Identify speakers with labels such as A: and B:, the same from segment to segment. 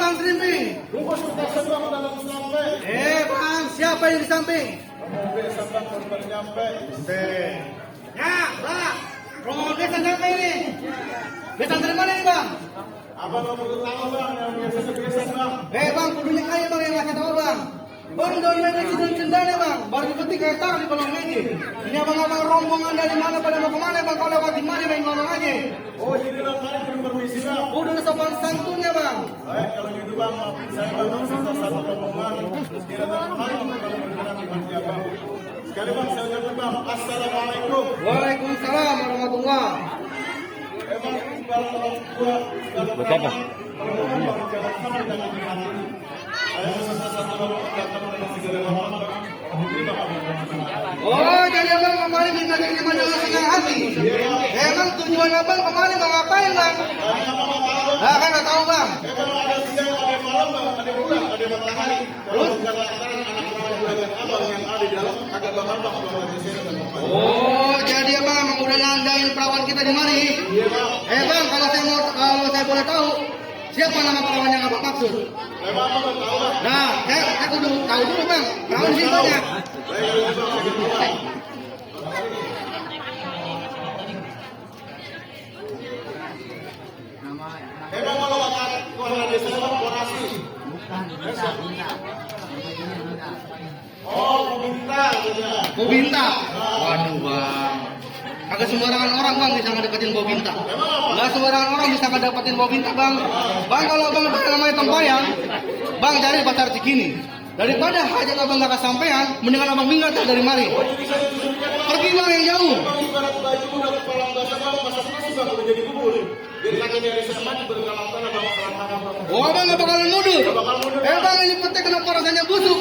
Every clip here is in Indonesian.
A: Bang Selimpi.
B: Bungkus sudah seberang dalam sampai.
A: Bang, siapa yang di samping?
B: Mobil seberang baru nyampe.
A: Ya, Bang. Rombongan desa sampai ini. Desa dari mana nih, Bang?
B: Abang nggak perlu tahu bang, yang biasa bang.
A: Bang, kudunya kaya Bang yang ngasih tahu Bang. Bang, doang lagi dan cendana Bang. Baru dipetik kayak taruh di kolong meja. Ini abang-abang rombongan dari mana pada mau kemana Bang? Kalau lewat di mana Bang ngomong aja.
B: Oh jadi bang tadi belum permisi bang.
A: Udah sopan santunnya Bang.
B: Baik kalau gitu bang, saya bang salah satu rombongan. Kira-kira kemarin kalau berkenan di panitia bang. Sekali bang saya ucapkan bang, assalamualaikum.
A: Waalaikumsalam warahmatullahi.
B: Emang kalau orang tua kalau bang jangan sama dengan hati. Saya salah satu rombongan dengan segala hormat bang.
A: Oh, jadi Abang kemarin minta terima dengan senang hati. Emang tujuan Abang kemarin mau ngapain Bang? Nah, kan nggak tahu Bang.
B: Kalau ada siang, ada malam bang, ada bulan, ada matahari. Terus lantaran anak-anak juragan abang yang ada di dalam agak bakal bang kalau di sini.
A: Oh, jadi Abang emang udah nandain perawan kita di mari.
B: Iya bang.
A: Bang, kalau saya boleh tahu, siapa nama perawan yang Abang maksud?
B: Memang abang tahu bang.
A: Nah, saya kudu tahu dulu Bang. Perawan di sini banyak.
B: Baik kalau gitu bang, saya gitu bang. Emang kalau bapak kepala desa bang korasi. Oh, peminta saja.
A: Bobinta. Waduh Bang. Kagak sembarangan orang Bang bisa ngedeketin Bobinta. Nggak sembarangan orang bisa ngedeketin Bobinta Bang. Bang kalau Bang namanya Tempayang, Bang cari pacar Cikini. Daripada hajat Abang nggak kesampaian, mendingan Abang minggat dari mari. Pergi Bang yang jauh.
B: Bang ibarat baju udah kepala basah bang, masa nasi bang udah jadi bubur. Jadi kaki dari sama berkalang tanah bang, selantaran bang.
A: Oh Abang nggak bakalan mundur.
B: Bakal mundur.
A: Bang ini petek kenapa rasanya busuk?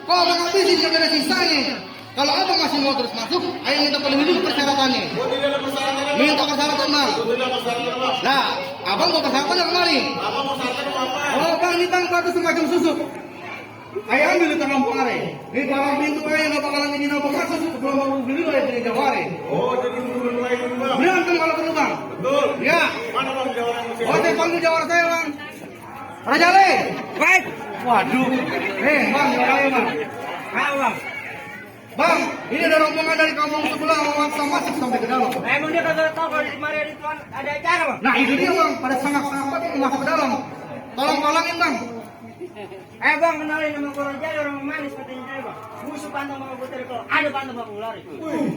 A: Kok Abang habisin gak ada sisanya? Kalau Abang masih mau terus masuk, ayo minta terlebih dulu persyaratannya.
B: Oh tidak ada persyaratan bang.
A: Minta persyaratan Bang.
B: Tidak ada persyaratan bang.
A: Nah, Abang mau persyaratan nggak kemari?
B: Abang mau syaratan apa?
A: Oh Bang, ini Bang batu semacam susuk. Ayo ambil di tengah pare. Ini palang pintu aja nggak bakalan jadi nopo kasus sebelum mau beli lo dari Jawari.
B: Oh jadi mulai dulu bang.
A: Berantem kalau perlu Bang.
B: Betul.
A: Ya.
B: Mana bang jawaban musik?
A: Oh saya panggil Jawara saya Bang. Raja Le. Baik. Waduh. Bang Jawara Bang. Ayo Bang. Bang, ini ada rombongan dari kampung sebelah mau maksa masuk sampai ke dalam.
C: Emang dia kagak tahu kalau di mari ada acara bang?
A: Nah itu dia Bang, pada sangat-sangat mau masuk ke dalam. Tolong palangin Bang.
C: Bang kenalin nama orang Jaya orang manis katanya saya bang. Musuh pantang bakal putri kalau ada pantang bakal lari.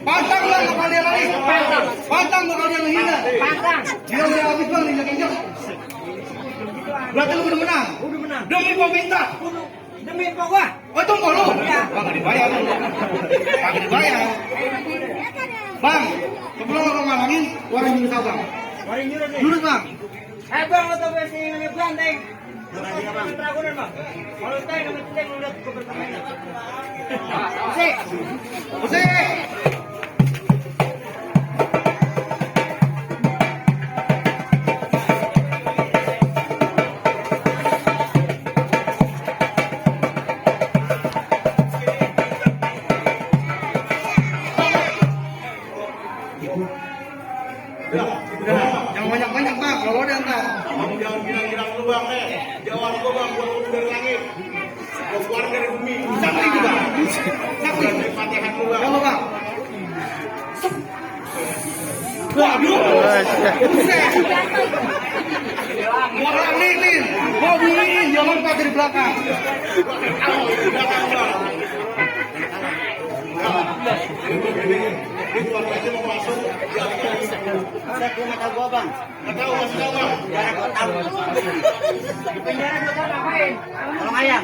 A: Pantang Bang, bakal dia lari.
C: Pantang.
A: Pantang bakal dia menghina.
C: Pantang.
A: Dia udah habis Bang, injak-injak. Berarti lu udah menang.
C: Udah menang.
A: Demi Bobinta.
C: Demi apa gua?
A: Oh tunggu lu.
C: Iya.
A: Bang nggak dibayar. Kagak dibayar. Bang, sebelum lu ngalangin, orang jurus Bang.
C: Mari nyuruh nih.
A: Jurus Bang.
C: Bang lo tau versi namanya Banteng. Dragonan bang. Kalau tahu nama Banteng udah keberpermainan. Musik.
A: Musik. Jangan banyak-banyak Bang, kalau ada entar.
B: Abang jangan girang-girang dulu bang. Jawab gua bang, gua udah dari langit. Gua keluar dari bumi.
A: Sakti itu Bang. Sakti.
B: Dari Fatihah dulu bang.
A: Apa Bang? Waduh. Buset. Orang lilin, mau bunyiin, jangan pas dari belakang.
B: Ini tuan aja mau masuk.
C: Ada tuh mata gua bang.
B: Nggak tahu masih tahu bang.
C: Biar gua tahu. Di penjara gua tahu ngapain? Tolong ayam.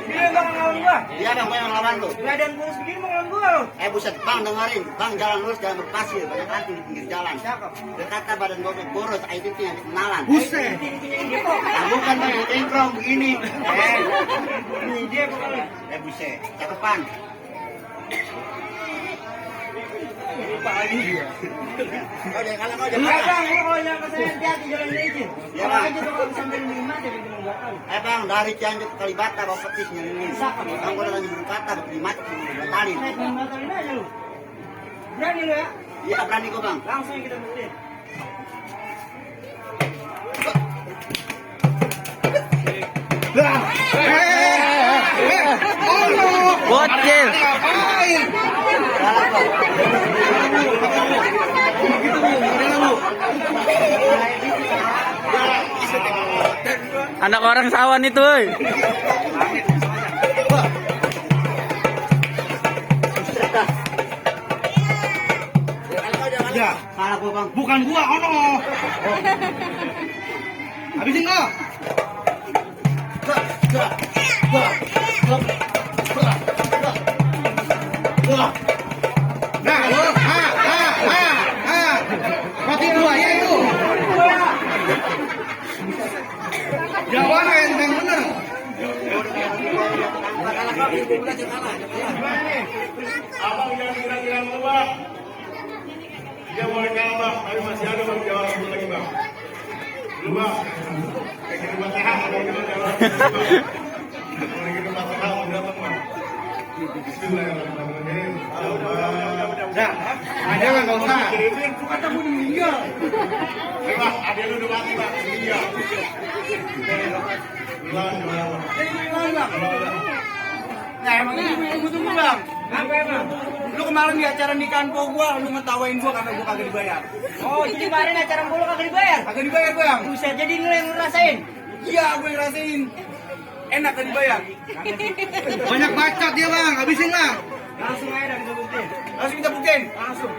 C: Dia bang ngelawan gua.
D: Iya bang, yang lawan lu.
C: Badan kurus begini mau ngelawan gua lo.
D: Buset bang, dengerin. Bang jalan lurus, jalan berpasir. Banyak hantu di pinggir jalan.
C: Cakep.
D: Berkata badan gue boros, itu yang kenalan.
A: Buset.
C: Dia kok.
D: Nah, bukan bang, yang cengkrong begini.
C: Ini dia pokoknya.
D: Buset, cakepan.
C: Lupa lagi dia.
D: Kau jangan kalah, kau jangan
C: Bang,
D: kalah.
C: lu kalau yang kesana hati-hati jalan licin.
D: Iya,
C: Kalau
D: Bang.
C: aja tuh kalau sampai 5 jadi bingung gak tahu.
D: Bang, dari Cianjur ke Kalibata bawa petisnya ini. Bang, gue lagi berkata, berkata, batalin.
C: Naik dan batalin aja lu. Berani lu ya?
D: Iya, berani gue bang.
C: Langsung kita buktiin.
E: Anak orang sawan itu, woy.
A: Ya,
D: Salah gua bang.
A: bukan gua, ono. Habisin kok. Nah, lo, mati dua ya itu. Jawabannya yang bener.
B: Abang yang kira-kira mau bang. Dia boleh kalah bang, tapi masih ada bang jawab satu lagi bang. Dulu bang. Kayak gitu bang sehat, kalau gitu jawab. Kalau gitu bang sehat, mau datang bang. Bismillahirrahmanirrahim.
A: Dah, ada nggak usah.
B: Kata mau meninggal. Ayo bang, ada lu udah mati bang, meninggal.
C: Nah emang tunggu bang. Apa emang? Lu kemarin di acara nikahan po gua, lu ngetawain gua karena gua kagak dibayar. Oh, jadi kemarin acara gua kagak dibayar? Kagak dibayar bang. Buset, jadi lu yang ngerasain? Iya, gua yang ngerasain. Enak kan dibayar?
A: Banyak bacot dia bang, habisin bang.
C: Langsung aja dah kita buktiin. Langsung kita buktiin. Langsung.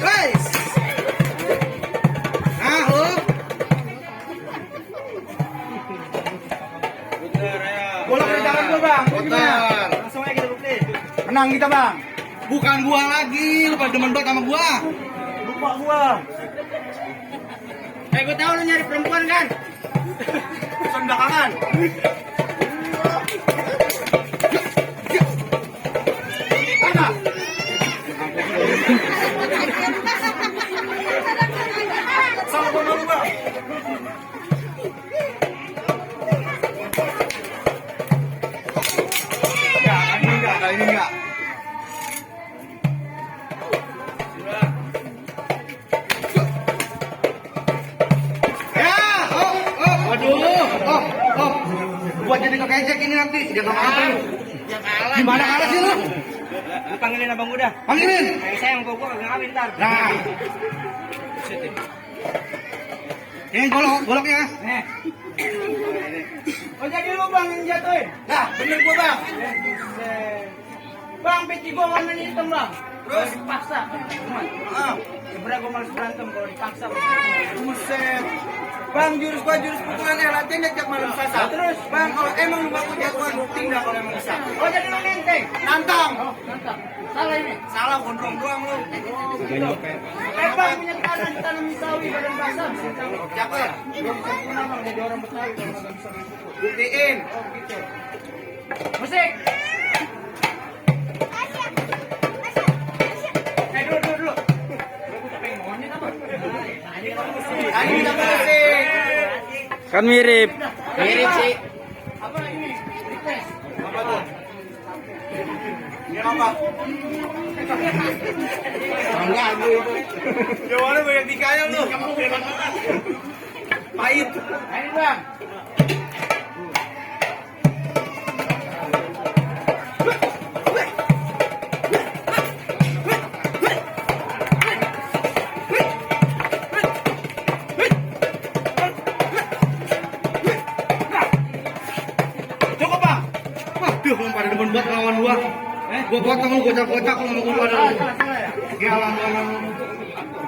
A: Guys.
C: Bola di tangan gua bang. Gua gimana?
A: Putar.
C: Langsung aja kita buktiin. Menang kita bang.
A: Bukan gua lagi, lu pada demen banget sama gua.
C: Lupa gua. Gua tahu lu nyari perempuan kan? Pesan belakangan. Mana? Sama gua dulu bang. Ya, ini enggak.
A: Ya, oh. Buat jadi kekecek ini nanti, dia nggak apa lu. Gimana kalah sih lu?
C: Lu panggilin abang gua dah.
A: Panggilin.
C: Sayang gua kagak ngawin ntar.
A: Nah. Ini goloknya.
C: Nih. Oh jadi lu bang yang jatuhin? Nah bener gua bang. Bang peci gua warna hitam bang. Terus dipaksa. Sebenernya gua males berantem kalau dipaksa. Buset. Bang jurus pukulannya latihan tiap malam sasa. Terus bang kalau emang lu baku jagoan tinggal kalau emang bisa. Oh jadi lu nenteng? Nantang. Nantang. Salah ini? Salah gondrong doang lu. Bang punya tanam sawi badan basah. Cakep. Gua bisa punya bang jadi orang Betawi kalau nggak bisa main. Buktiin. Oh gitu. Musik. Dulu. Tadi kita musik.
E: Kan mirip.
C: Mirip sih. Apa ini? Request. Apa tuh? Ini apa? Enggak gue. Ya mana banyak dikaya lu. Pahit. Ayo bang. Cukup bang.
A: Waduh, lu pada demen banget lawan gua. Gua potong lu, gocak-gocak lu sama gua pada lu. Ya alam.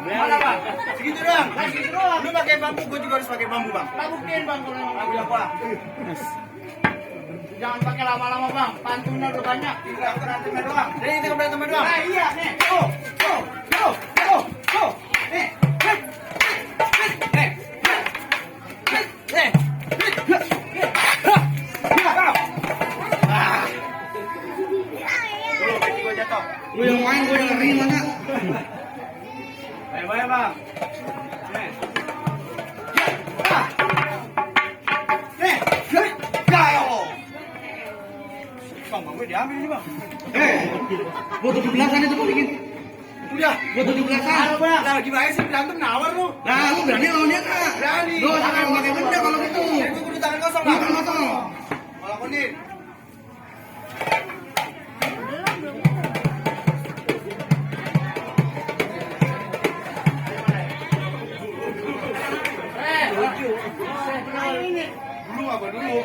C: Mana bang? Segitu doang. Segitu doang. Lu pakai bambu, gue juga harus pakai bambu bang. Tak buktiin bang kalau emang bambu apa. Jangan pakai lama-lama bang. Pantunnya udah banyak. Tinggal berantemnya doang. Jadi tinggal berantemnya doang. Nah iya nih. Tuh. Nih.
A: Lu yang main gua dengerin mana?
C: Baik bang. Bang, gue diambil ini bang.
A: Gua 17-an itu gua bikin.
C: Udah.
A: Gua 17-an.
C: Bang. Nah gimana sih berantem nawar lu?
A: Nah, lu berani lawan dia nggak?
C: Berani.
A: Lu jangan pakai benda kalau gitu.
C: apa dulu?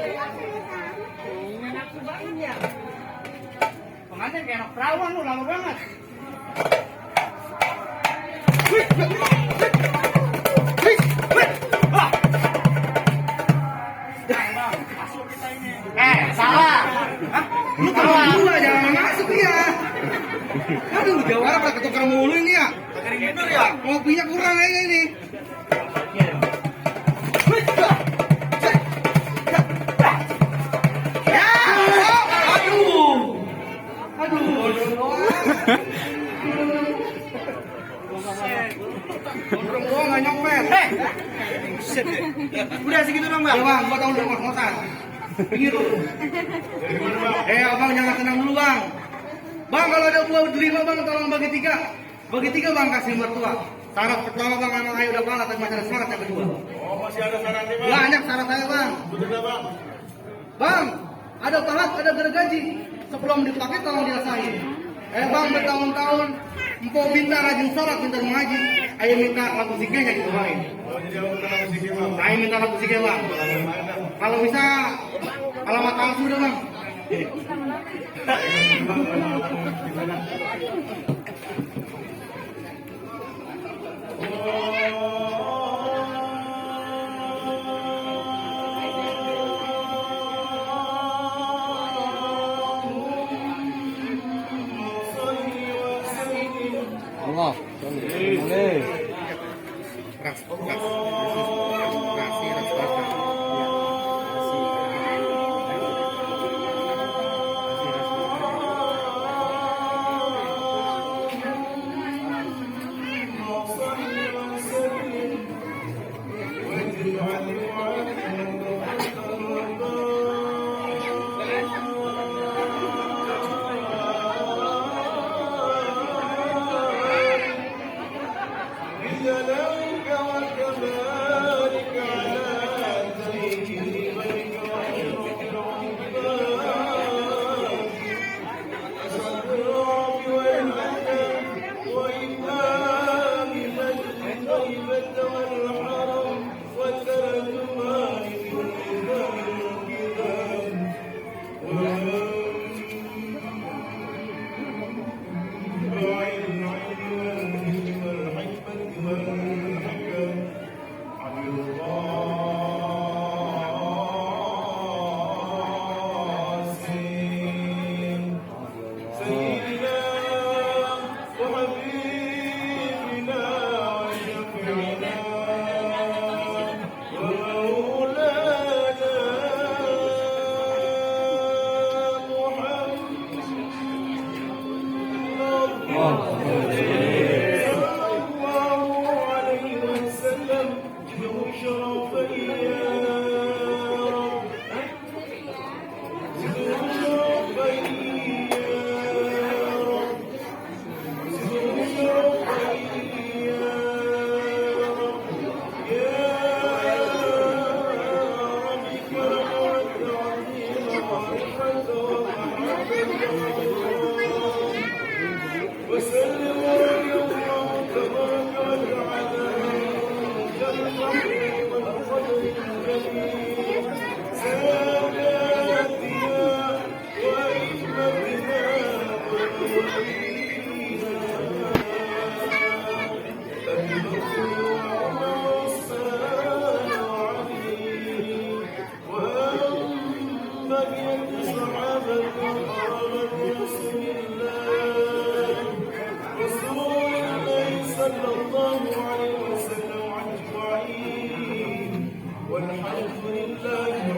C: Pengantin kayak anak perawan lu, lama banget.
D: Salah.
A: Lu kalau gua jangan masuk ya. Aduh, jawara pada ketukar mulu ini ya.
C: Kering bener ya?
A: Kopinya kurang kayaknya ini. Ya, aduh. Gondrong gua nggak nyopet.
C: Udah segitu dong
A: Ya
C: bang.
A: bang, gua tahu dulu ngosan. Pinggir lu. Abang jangan tenang dulu bang. Bang kalau ada buah delima bang tolong bagi tiga. Bagi tiga bang kasih mertua. Syarat pertama bang anak ayo udah kalah tapi masih ada syarat yang kedua.
B: Oh, masih ada syaratnya, Bang.
A: Banyak syarat saya bang.
B: Betul, Bang.
A: Bang, ada pahat, ada gergaji. Sebelum dipakai tolong dirasain. Bang bertahun-tahun Empok minta rajin sholat, minta mengaji. Ayo minta lagu zikirnya dibawain.
B: Oh, jadi aku kenal musik, Bang.
A: Ayo minta lagu zikir bang. Kalau bisa alamat palsu udah bang.
E: Allah. Boleh.
A: Ras, rasi, ras bakar.
B: والحمد لله